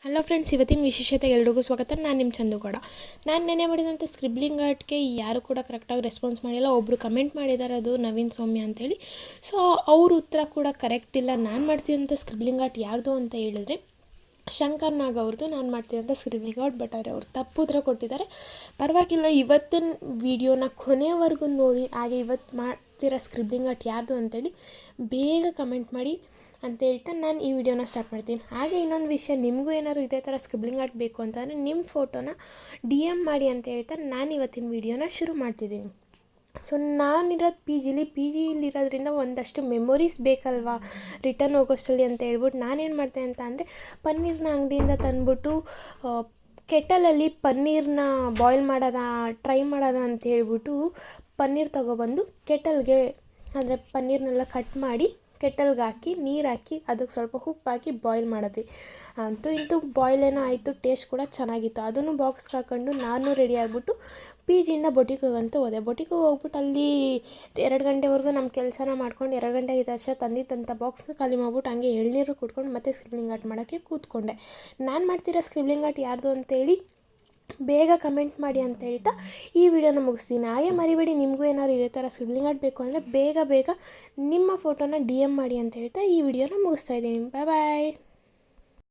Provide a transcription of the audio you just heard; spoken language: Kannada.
ಹಲೋ ಫ್ರೆಂಡ್ಸ್, ಇವತ್ತಿನ ವಿಶೇಷತೆಗೆ ಎಲ್ರಿಗೂ ಸ್ವಾಗತ. ನಾನು ನಿಮ್ಮ ಚಂದುಗೌಡ. ನಾನು ನೆನೆ ಮಾಡಿದಂಥ ಸ್ಕ್ರಿಬ್ಲಿಂಗ್ ಆರ್ಟ್ಗೆ ಯಾರು ಕೂಡ ಕರೆಕ್ಟಾಗಿ ರೆಸ್ಪಾನ್ಸ್ ಮಾಡಿಲ್ಲ. ಒಬ್ಬರು ಕಮೆಂಟ್ ಮಾಡಿದ್ದಾರೆ, ಅದು ನವೀನ್ ಸೌಮ್ಯ ಅಂತೇಳಿ. ಸೊ ಅವ್ರ ಉತ್ತರ ಕೂಡ ಕರೆಕ್ಟ್ ಇಲ್ಲ. ನಾನು ಮಾಡ್ತಿದ್ದಂಥ ಸ್ಕ್ರಿಬ್ಲಿಂಗ್ ಆರ್ಟ್ ಯಾರ್ದು ಅಂತ ಹೇಳಿದ್ರೆ ಶಂಕರ್ ನಾಗ್ ಅವ್ರದ್ದು. ನಾನು ಮಾಡ್ತಿದ್ದಂಥ ಸ್ಕ್ರಿಬ್ಲಿಂಗ್ ಆರ್ಟ್, ಬಟ್ ಆದರೆ ಅವ್ರು ತಪ್ಪು ಉತ್ತರ ಕೊಟ್ಟಿದ್ದಾರೆ. ಪರವಾಗಿಲ್ಲ, ಇವತ್ತಿನ ವೀಡಿಯೋನ ಕೊನೆವರೆಗೂ ನೋಡಿ. ಹಾಗೆ ಇವತ್ತು ಮಾಡ್ತಿರೋ ಸ್ಕ್ರಿಬ್ಲಿಂಗ್ ಆರ್ಟ್ ಯಾರ್ದು ಅಂತೇಳಿ ಬೇಗ ಕಮೆಂಟ್ ಮಾಡಿ ಅಂತ ಹೇಳ್ತಾ ನಾನು ಈ ವಿಡಿಯೋನ ಸ್ಟಾರ್ಟ್ ಮಾಡ್ತೀನಿ. ಹಾಗೆ ಇನ್ನೊಂದು ವಿಷಯ, ನಿಮಗೂ ಏನಾದ್ರು ಇದೇ ಥರ ಸ್ಕ್ರಿಬ್ಲಿಂಗ್ ಆರ್ಟ್ ಬೇಕು ಅಂತಂದರೆ ನಿಮ್ಮ ಫೋಟೋನ DM ಮಾಡಿ ಅಂತ ಹೇಳ್ತಾ ನಾನು ಇವತ್ತಿನ ವೀಡಿಯೋನ ಶುರು ಮಾಡ್ತಿದ್ದೀನಿ. ಸೊ ನಾನಿರೋದು ಪಿ ಜಿಲಿರೋದ್ರಿಂದ ಒಂದಷ್ಟು ಮೆಮೊರೀಸ್ ಬೇಕಲ್ವಾ ರಿಟರ್ನ್ ಹೋಗೋಷ್ಟರಲ್ಲಿ ಅಂತ ಹೇಳ್ಬಿಟ್ಟು ನಾನೇನು ಮಾಡ್ತೆ ಅಂತ ಅಂದರೆ, ಪನ್ನೀರ್ನ ಅಂಗಡಿಯಿಂದ ತಂದ್ಬಿಟ್ಟು ಕೆಟಲಲ್ಲಿ ಪನ್ನೀರ್ನ ಬಾಯ್ಲ್ ಟ್ರೈ ಮಾಡೋದ ಅಂತ ಹೇಳ್ಬಿಟ್ಟು ಪನ್ನೀರ್ ತೊಗೊಬಂದು ಕೆಟಲ್ಗೆ, ಅಂದರೆ ಪನ್ನೀರ್ನೆಲ್ಲ ಕಟ್ ಮಾಡಿ ಕೆಟಲ್ಗೆ ಹಾಕಿ ನೀರು ಹಾಕಿ ಅದಕ್ಕೆ ಸ್ವಲ್ಪ ಉಪ್ಪು ಹಾಕಿ ಬಾಯ್ಲ್ ಮಾಡಿದ್ವಿ. ಅಂತೂ ಇಂತೂ ಬಾಯ್ಲ್ ಏನೋ ಆಯಿತು, ಟೇಸ್ಟ್ ಕೂಡ ಚೆನ್ನಾಗಿತ್ತು. ಅದನ್ನು ಬಾಕ್ಸ್ಗೆ ಹಾಕ್ಕೊಂಡು ನಾನು ರೆಡಿ ಆಗಿಬಿಟ್ಟು ಜಿಯಿಂದ ಬೊಟಿಗೆ ಅಂತ ಹೋದೆ. ಬೊಟಿಗೆ ಹೋಗ್ಬಿಟ್ಟು ಅಲ್ಲಿ 2 ಗಂಟೆವರೆಗೂ ನಮ್ಮ ಕೆಲಸನ ಮಾಡ್ಕೊಂಡು 2 ಗಂಟೆ ಆಗಿದ ತಕ್ಷಣ ತಂದಿದ್ದಂಥ ಬಾಕ್ಸ್ನ ಖಾಲಿ ಮಾಡ್ಬಿಟ್ಟು ಹಂಗೆ ಎಳ್ನೀರು ಕುಡ್ಕೊಂಡು ಮತ್ತೆ ಸ್ಕ್ರಿಬ್ಲಿಂಗ್ ಆರ್ಟ್ ಮಾಡೋಕ್ಕೆ ಕೂತ್ಕೊಂಡೆ. ನಾನು ಮಾಡ್ತಿರೋ ಸ್ಕ್ರಿಬ್ಲಿಂಗ್ ಆರ್ಟ್ ಯಾರ್ದು ಅಂತೇಳಿ ಬೇಗ ಕಮೆಂಟ್ ಮಾಡಿ ಅಂತ ಹೇಳ್ತಾ ಈ ವಿಡಿಯೋನ ಮುಗಿಸ್ತೀನಿ. ಹಾಗೆ ಮರಿಬೇಡಿ, ನಿಮಗೂ ಏನಾದ್ರು ಇದೇ ಥರ ಸ್ಕ್ರಿಬ್ಲಿಂಗ್ ಆರ್ಟ್ ಬೇಕು ಅಂದರೆ ಬೇಗ ನಿಮ್ಮ ಫೋಟೋನ DM ಮಾಡಿ ಅಂತ ಹೇಳ್ತಾ ಈ ವಿಡಿಯೋನ ಮುಗಿಸ್ತಾ ಇದ್ದೀನಿ. ಬಾಯ್.